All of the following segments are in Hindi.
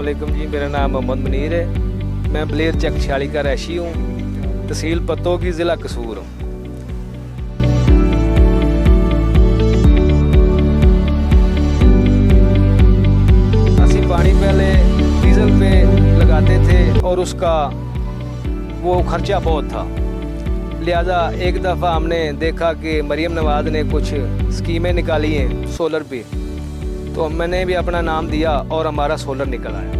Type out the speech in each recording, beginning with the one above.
वालेकुम जी, मेरा नाम मोहम्मद मुनीर है। मैं बलेर चक 46 का रैशी हूँ, तहसील पत्तों की, ज़िला कसूर हूँ। ਅਸੀਂ पानी पहले डीजल पे लगाते थे और उसका वो खर्चा बहुत था, लिहाजा एक दफ़ा हमने देखा कि मरीम नवाज ने कुछ स्कीमें निकाली हैं सोलर पे, तो मैंने भी अपना नाम दिया और हमारा सोलर निकल आया।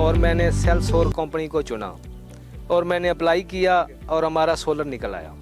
और मैंने सेलसोल कंपनी को चुना और मैंने अप्लाई किया और हमारा सोलर निकल आया।